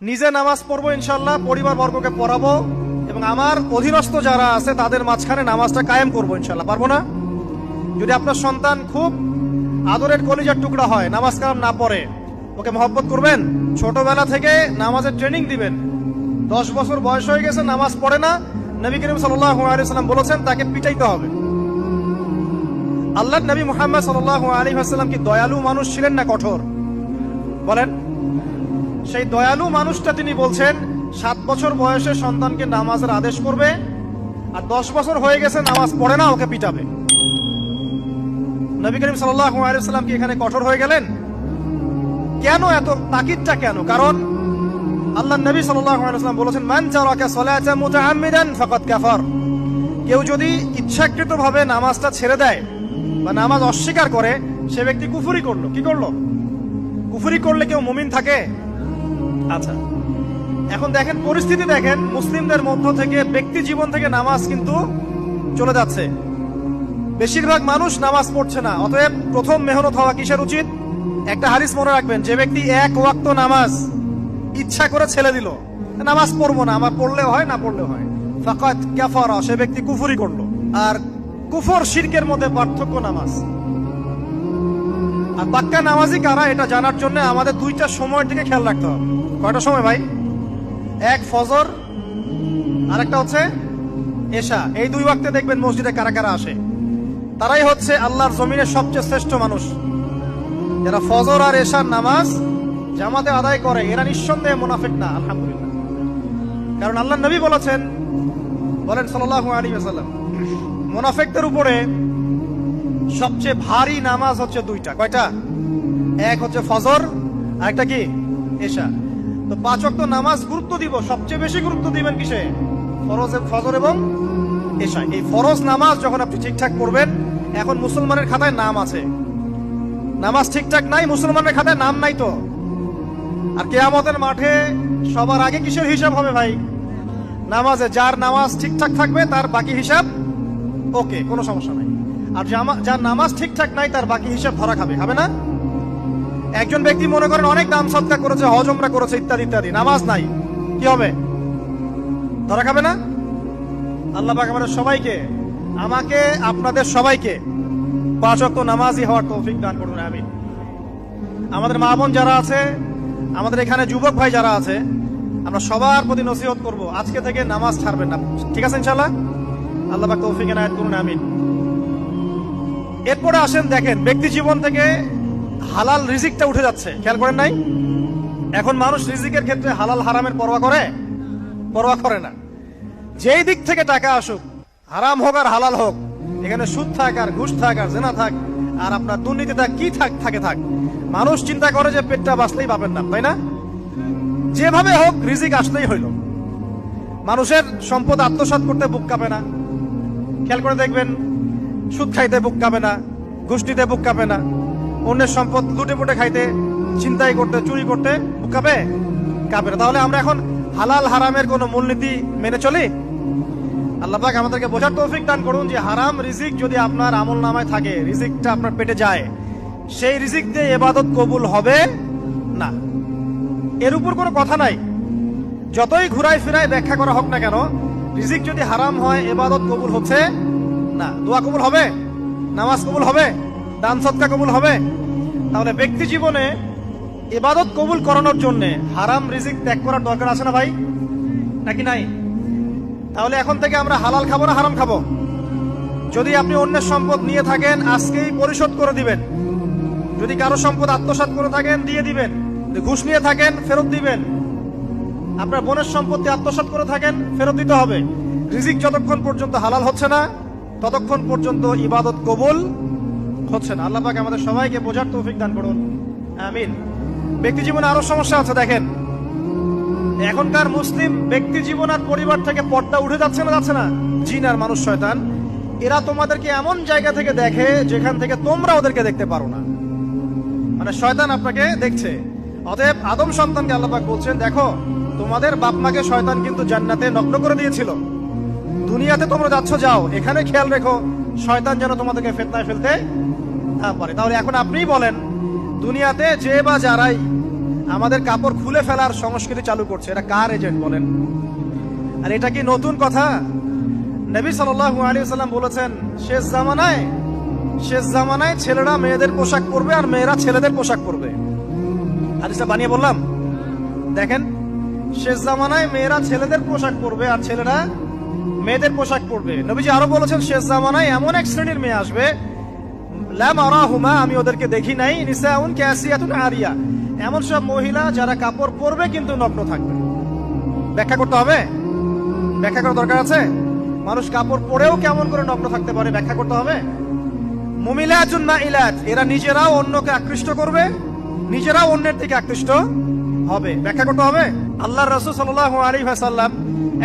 নিজে নামাজ পড়বো ইনশাল্লাহ, পরিবার বর্গকে পড়াবো, এবং আমার অধীনস্থ যারা আছে তাদের মাঝখানে নামাজটা কায়েম করবো ইনশাল্লাহ। পারবো না? যদি আপনার সন্তান খুব আদরের কলিজার টুকরা হয়, নামাজ কালাম না পড়ে, ওকে মহব্বত করবেন, ছোটবেলা থেকে নামাজের ট্রেনিং দিবেন। 10 বছর বয়স হয়ে গেছে, নামাজ পড়ে না, নবী করিম সাল্লাল্লাহু আলাইহি ওয়াসাল্লাম বলেছেন তাকে পিটাইতে হবে। আল্লাহর নবী মুহাম্মদ সাল্লাল্লাহু আলাইহি ওয়াসাল্লাম কি দয়ালু মানুষ ছিলেন না কঠোর? বলেন। সেই দয়ালু মানুষটা তিনি বলছেন 7 বছর বয়সে সন্তানকে নামাজের আদেশ করবে, আর 10 বছর হয়ে গেছে নামাজ পড়ে না, ওকে পিটাবে। নবী করিম সাল্লাল্লাহু আলাইহি ওয়াসাল্লাম কি এখানে কঠোর হয়ে গেলেন? কেন এত তাকিদটা কেন? কারণ আল্লাহর নবী সাল্লাল্লাহু আলাইহি ওয়াসাল্লাম বলেছেন, মান তারাকা সালাতা মুতাআম্মিদান ফাকাদ কাফার। কেউ যদি ইচ্ছাকৃতভাবে নামাজটা ছেড়ে দেয় বা নামাজ অস্বীকার করে, সে ব্যক্তি কুফরি করলো। কি করলো? কুফরি করলে কেউ মুমিন থাকে? আচ্ছা, এখন দেখেন পরিস্থিতি, দেখেন মুসলিমদের মধ্য থেকে, ব্যক্তি জীবন থেকে নামাজ কিন্তু চলে যাচ্ছে। বেশিরভাগ মানুষ নামাজ পড়ছে না। অতএব প্রথম মেহনত হওয়া কিসের উচিত? একটা হাদিস মনে রাখবেন, যে ব্যক্তি 1 ওয়াক্ত নামাজ ইচ্ছা করে ছেড়ে দিল, নামাজ পড়বো না, আমার পড়লেও হয় না পড়লেও হয়, ফাকাত কাফারা, সে ব্যক্তি কুফরি করলো। আর কুফর শিরকের মধ্যে পার্থক্য নামাজ। আর পাক্কা নামাজি কারা, এটা জানার জন্য আমাদের 2টা সময়ের দিকে খেয়াল রাখতে হবে। কয়টা সময় ভাই? এক ফজর, আর একটা হচ্ছে এশা। এই 2 ওয়াক্তে দেখবেন মসজিদে কারা কারা আসে, তারাই হচ্ছে আল্লাহর জমিনের সবচেয়ে শ্রেষ্ঠ মানুষ। যারা ফজর আর এশার নামাজ জামাতে আদায় করে, এরা নিঃসন্দেহে মুনাফিক না, আলহামদুলিল্লাহ। কারণ আল্লাহর নবী বলেছেন, বলেন সাল্লাল্লাহু আলাইহি ওয়াসাল্লাম, মুনাফিকদের উপরে সবচেয়ে ভারী নামাজ হচ্ছে 2টা। কয়টা? এক হচ্ছে ফজর, আর একটা কি? এশা। তো 5 ওয়াক্ত নামাজ গুরুত্ব দিব, সবচেয়ে বেশি গুরুত্ব দিবেন কিসে? ফজর এবং এশা। এই ফরজ নামাজ যখন আপনি ঠিকঠাক করবেন, এখন মুসলমানের খাতায় নাম আছে। নামাজ ঠিকঠাক নাই, মুসলমানের খাতায় নাম নাই তো। আর কিয়ামতের মাঠে সবার আগে কিসের হিসাব হবে ভাই? নামাজে। যার নামাজ ঠিকঠাক থাকবে তার বাকি হিসাব ওকে, কোনো সমস্যা নাই। আর যার নামাজ ঠিকঠাক নাই তার বাকি হিসাব ধরা খাবে, হবে না? একজন ব্যক্তি মনে করেন অনেক দান সদকা করেছে, হজ উমরা করেছে, ইত্যাদি ইত্যাদি, নামাজ নাই, কি হবে? ধরা খাবে না? আল্লাহ পাক আমাদের সবাইকে, আমাকে, আপনাদের সবাইকে 5 ওয়াক্ত নামাজি হওয়ার তৌফিক দান করুন, আমিন। আমাদের মা বোন যারা আছে, আমাদের এখানে যুবক ভাই যারা আছে, আমরা সবার প্রতি নসিহত করব, আজকে থেকে নামাজ ছাড়বেন না। ঠিক আছে ইনশাআল্লাহ? আল্লাহ পাক তৌফিক এনায়েত করুন, আমিন। এরপরে আসেন, দেখেন ব্যক্তি জীবন থেকে হালাল রিজিকটা উঠে যাচ্ছে, খেয়াল করেন নাই? এখন মানুষ রিজিকের ক্ষেত্রে হালাল হারামের পরোয়া করে? পরোয়া করে না। যেই দিক থেকে টাকা আসুক, হারাম হোক আর হালাল হোক, এখানে সুদ থাক আর ঘুষ থাক আর জেনা থাক আর আপনার দুর্নীতি থাক, কি থাক, মানুষ চিন্তা করে যে পেটটা বাঁচলেই পাবেন না, তাই না? যেভাবে হোক রিজিক আসলেই হইল। মানুষের সম্পদ আত্মসাৎ করতে বুক কাঁপে না। খেয়াল করে দেখবেন, সুদ খাইতে বুক কাঁপে না, ঘুষ নিতে বুক কাঁপে না, অন্যের সম্পদ লুটে পুটে খাইতে, চিন্তাই করতে, চুরি করতে বুক কাঁপে না। তাহলে আমরা এখন হালাল হারামের কোন মূলনীতি মেনে চলি? আল্লাহ পাক আমাদেরকে বোঝার তৌফিক দান করুন যে হারাম রিজিক যদি আপনার আমল নামায় থাকে, রিজিকটা আপনার পেটে যায়, সেই রিজিক দিয়ে ইবাদত কবুল হবে না, এর উপর কোনো কথা নাই। যতই ঘুরাই ফিরাই ব্যাখ্যা করা হোক না কেন, রিজিক যদি হারাম হয়, ইবাদত কবুল হচ্ছে না। দোয়া কবুল হবে? নামাজ কবুল হবে? দান সদকা কবুল হবে? তাহলে ব্যক্তি জীবনে ইবাদত কবুল করানোর জন্য হারাম রিজিক ত্যাগ করার দরকার আছে না ভাই, নাকি নাই? তাহলে এখন থেকে আমরা হালাল খাবো না হারাম খাবো? যদি আপনি অন্যের সম্পদ নিয়ে থাকেন, আজকেই পরিশোধ করে দিবেন। যদি কারো সম্পদ আত্মসাৎ করে থাকেন, দিয়ে দিবেন। যদি ঘুষ নিয়ে থাকেন, ফেরত দিবেন। আপনার বোনের সম্পত্তি আত্মসাৎ করে থাকেন, ফেরত দিতে হবে। রিজিক যতক্ষণ পর্যন্ত হালাল হচ্ছে না, ততক্ষণ পর্যন্ত ইবাদত কবুল হচ্ছে না। আল্লাহ পাক আমাদের সবাইকে বোঝার তৌফিক দান করুন, আমিন। ব্যক্তি জীবনে আরো সমস্যা আছে, দেখেন এখনকার মুসলিম ব্যক্তি জীবন আর পরিবার থেকে পর্দা উঠে যাচ্ছে না, যাচ্ছে না? জিন আর মানুষ, শয়তান, এরা তোমাদেরকে এমন জায়গা থেকে দেখে যেখান থেকে তোমরা ওদেরকে দেখতে পারো না। মানে শয়তান আপনাকে দেখছে। অতএব আদম সন্তানকে আল্লাহ পাক বলছেন, দেখো তোমাদের বাপ মাকে শয়তান কিন্তু জান্নাতে নগ্ন করে দিয়েছিল, দুনিয়াতে তোমরা যাচ্ছ, যাও, এখানে খেয়াল রেখো শয়তান যেন তোমাদেরকে ফিতনায় ফেলতে না পারে। তাহলে এখন আপনিই বলেন, দুনিয়াতে যে বা যারাই আমাদের কাপড় খুলে ফেলার সংস্কৃতি চালু করছে। এটা কার এজেন্ট বলেন? আর এটা কি নতুন কথা? নবী সাল্লাল্লাহু আলাইহি ওয়াসাল্লাম বলেছেন, শেষ জামানায় ছেলেরা মেয়েদের পোশাক পরবে আর মেয়েরা ছেলেদের পোশাক পরবে। হাদিসটা বানিয়ে বললাম? দেখেন, শেষ জামানায় মেয়েরা ছেলেদের পোশাক পরবে আর ছেলেরা মেয়েদের পোশাক পরবে। নবীজি আরো বলেছেন, শেষ জামানায় এমন এক শ্রেণীর মেয়ে আসবে, লা মারাহুমা, আমি ওদেরকে দেখি নাই, নিসাউন কাসিয়াতুন আরিয়া, এমন সব মহিলা যারা কাপড় পরবে কিন্তু নগ্ন থাকবে। ব্যাখ্যা করতে হবে? ব্যাখ্যা করার দরকার আছে? মানুষ কাপড় পরেও কেমন করে নগ্ন থাকতে পারে ব্যাখ্যা করতে হবে? মুমিলাতুন মাইলাত, এরা নিজেরাও অন্যকে আকৃষ্ট করবে, নিজেরাও অন্যের দিকে আকৃষ্ট হবে। ব্যাখ্যা করতে হবে? আল্লাহর রাসূল সাল্লাল্লাহু আলাইহি ওয়াসাল্লাম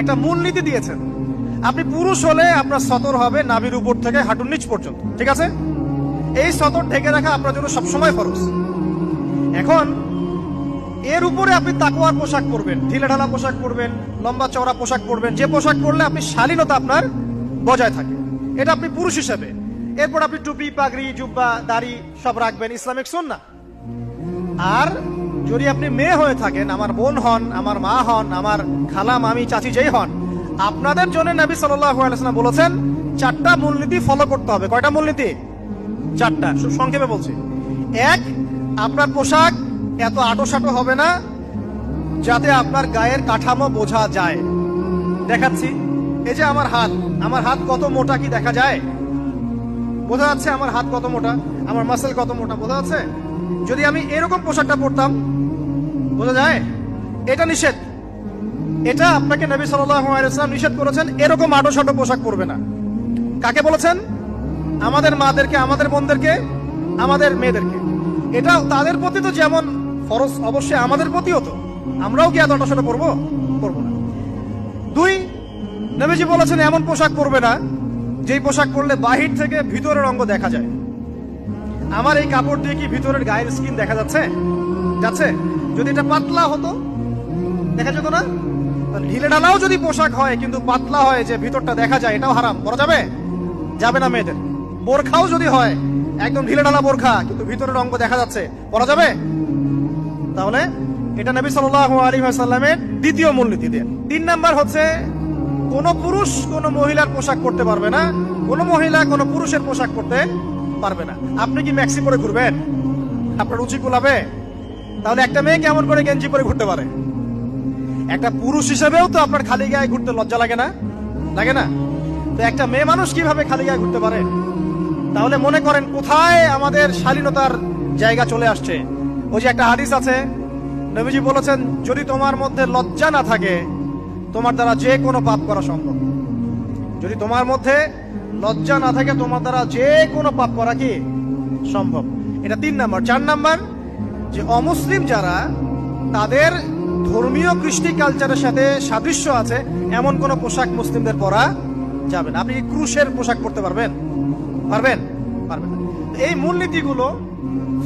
একটা মূলনীতি দিয়েছেন। আপনি পুরুষ হলে আপনার সতর হবে নাভির উপর থেকে হাঁটুর নিচ পর্যন্ত, ঠিক আছে? এই সতর ঢেকে রাখা আপনার জন্য সবসময় ফরজ। এখন এর উপরে আপনি তাকওয়ার পোশাক পরবেন, ঢিলেঢালা পোশাক পরবেন, লম্বা চওড়া পোশাক পরবেন, যে পোশাক পরলে আপনি শালীনতা আপনার বজায় থাকে, এটা আপনি পুরুষ হিসেবে। এরপর আপনি টুপি, পাগড়ি, জুব্বা, দাড়ি সব রাখবেন, ইসলামিক সুন্নাহ। আর যদি আপনি মেয়ে হয়ে থাকেন, আমার বোন হন, আমার মা হন, আমার খালা, মামি, চাচি যেই হন, আপনাদের জন্য নবী সাল্লাল্লাহু আলাইহি ওয়াসাল্লাম বলেছেন 4টা মূলনীতি ফলো করতে হবে। কয়টা মূলনীতি? 4টা। সংক্ষেপে বলছি। 1, আপনার পোশাক এত আটোসাটো হবে না যাতে আপনার গায়ের কাঠামো বোঝা যায়। দেখাচ্ছি, এই যে আমার হাত কত মোটা কি দেখা যায়? বোঝা যাচ্ছে আমার হাত কত মোটা, আমার মাসেল কত মোটা, বোঝা যাচ্ছে? যদি আমি এরকম পোশাকটা পরতাম, বোঝা যায়? এটা নিষেধ। এটা আপনাকে নবী সাল্লাল্লাহু আলাইহি ওয়াসাল্লাম নিষেধ করেছেন, এরকম আটোসাটো পোশাক পরবে না। কাকে বলেছেন? আমাদের মাদেরকে, আমাদের বোনদেরকে, আমাদের মেয়েদেরকে। এটা তাদের প্রতি তো যেমন ফরজ, অবশ্যই আমাদের প্রতিও তো। আমরাও কি এত আটোসাটো পরবো? পরবো না। 2, নবীজি বলেছেন এমন পোশাক পরবে না যেই পোশাক পরলে বাহির থেকে ভিতরের অঙ্গ দেখা যায়। আমার এই কাপড় দিয়ে কি ভিতরের গায়ের স্কিন দেখা যাচ্ছে? যাচ্ছে? যদি এটা পাতলা হতো দেখা যেত না? ঢিলে ঢালাও যদি পোশাক হয় কিন্তু পাতলা হয় যে ভিতরটা দেখা যায়, এটাও হারাম, পরা যাবে? যাবে না। মেয়েদের বোরখাও যদি হয় একদম ঢিলে ঢালা বোরখা কিন্তু ভিতরের অঙ্গ দেখা যাচ্ছে, পরা যাবে? তাহলে এটা নবী সাল্লাল্লাহু আলাইহি ওয়াসাল্লামের দ্বিতীয় মূলনীতি দেন। 3 নাম্বার হচ্ছে, কোন পুরুষ কোন মহিলার পোশাক পরতে পারবে না, কোন মহিলা কোন পুরুষের পোশাক পরতে পারবে না। আপনি কি ম্যাক্সি পরে ঘুরবেন? আপনার রুচি কুলাবে? তাহলে একটা মেয়ে কেমন করে গেঞ্জি পরে ঘুরতে পারে? একটা পুরুষ হিসেবেও তো আপনার খালি গায়ে ঘুরতে লজ্জা লাগে না? লাগে না? তো একটা মেয়ে মানুষ কিভাবে খালি গায়ে ঘুরতে পারে? তাহলে মনে করেন কোথায় আমাদের শালীনতার জায়গা চলে আসছে। ওই যে একটা হাদিস আছে, নবীজি বলেছেন, যদি তোমার মধ্যে লজ্জা না থাকে তোমার দ্বারা যে কোনো পাপ করা সম্ভব। যদি তোমার মধ্যে লজ্জা না থাকে তোমার দ্বারা যে কোনো পাপ করা কি সম্ভব। এটা 3 নাম্বার। 4 নাম্বার, যে অমুসলিম যারা, তাদের ধর্মীয় কৃষ্টি কালচারের সাথে সাদৃশ্য আছে এমন কোন পোশাক মুসলিমদের পরা যাবে না। আপনি ক্রুশের পোশাক পরতে পারবেন? পারবেন? পারবেন না। এই মূলনীতিগুলো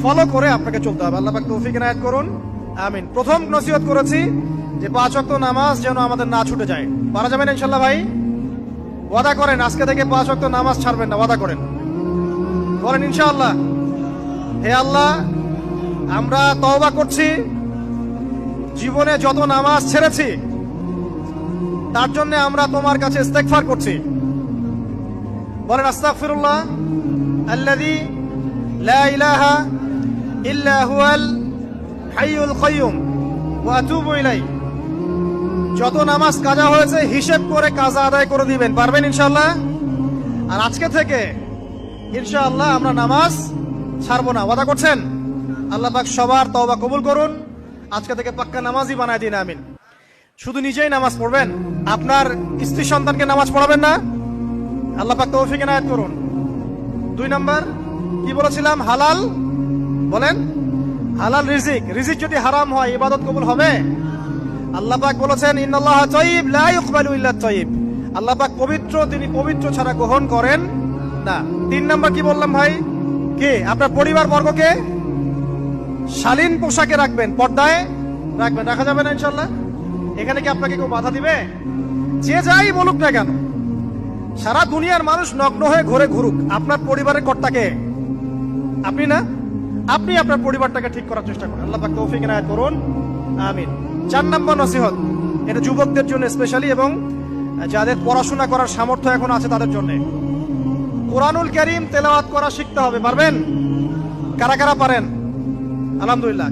ফলো করে আপনাকে চলতে হবে। আল্লাহ পাক তৌফিক এনায়েত করুন, আমিন। প্রথম নসিহত করেছি যে 5 ওয়াক্ত নামাজ যেন আমাদের না ছুটে যায়। পারা যাবে না ইনশাল্লাহ? ভাই ওয়াদা করেন আজকে থেকে 5 ওয়াক্ত নামাজ ছাড়বেন না, ওয়াদা করেন, বলেন ইনশাআল্লাহ। হে আল্লাহ, আমরা তওবা করছি, জীবনে যত নামাজ ছেড়েছি তার জন্য আমরা তোমার কাছে ইস্তেগফার করছি। বলেন আস্তাগফিরুল্লাহ আল্লাযী লা ইলাহা ইল্লা হুয়াল হাইয়ুল কাইয়ুম ওয়া আতুবু ইলাইহি। যত নামাজ কাজা হয়েছে হিসেব করে কাজা আদায় করে দিবেন, পারবেন ইনশাআল্লাহ? আর আজকে থেকে ইনশাআল্লাহ আমরা নামাজ ছাড়বো না, ওয়াদা করছেন? আল্লাহ পাক সবার তওবা কবুল করুন, আজকে থেকে পাক্কা নামাজি বানায় দিন, আমিন। শুধু নিজেই নামাজ পড়বেন, আপনার স্ত্রী সন্তানকে নামাজ পড়াবেন না? আল্লাহ পাক তৌফিক এনায়েত করুন। 2 নাম্বার কি বলেছিলাম? হালাল। বলেন হালাল রিজিক। রিজিক যদি হারাম হয় ইবাদত কবুল হবে? আল্লাহ পাক বলেছেন, ইন্নাল্লাহা তাইয়্যিব লা ইকবালু ইল্লা তাইয়্যিব। আল্লাহ পাক পবিত্র, তিনি পবিত্র ছাড়া গ্রহণ করেন না। 3 নাম্বার কি বললাম ভাই? কে? আপনার পরিবার বর্গকে শালীন পোশাকে রাখবেন, পর্দায় রাখবেন। রাখা যাবে না ইনশাআল্লাহ? এখানে কি আপনাকে কেউ বাধা দিবে? যে যাই বলুক না কেন, সারা দুনিয়ার মানুষ নগ্ন হয়ে ঘুরে ঘুরুক, আপনার পরিবারের কর্তাকে আপনি না? আপনি আপনার পরিবারটাকে ঠিক করার চেষ্টা করুন। আল্লাহ পাক তৌফিক ইনায়াত করুন, আমিন। 4 নম্বর নসিহত, এটা যুবকদের জন্য স্পেশালি এবং যাদের পড়াশোনা করার সামর্থ্য এখন আছে তাদের জন্য। কোরআনুল কারীম তেলাওয়াত করা শিখতে হবে। পারবেন? কারা কারা পারেন? আলহামদুলিল্লাহ।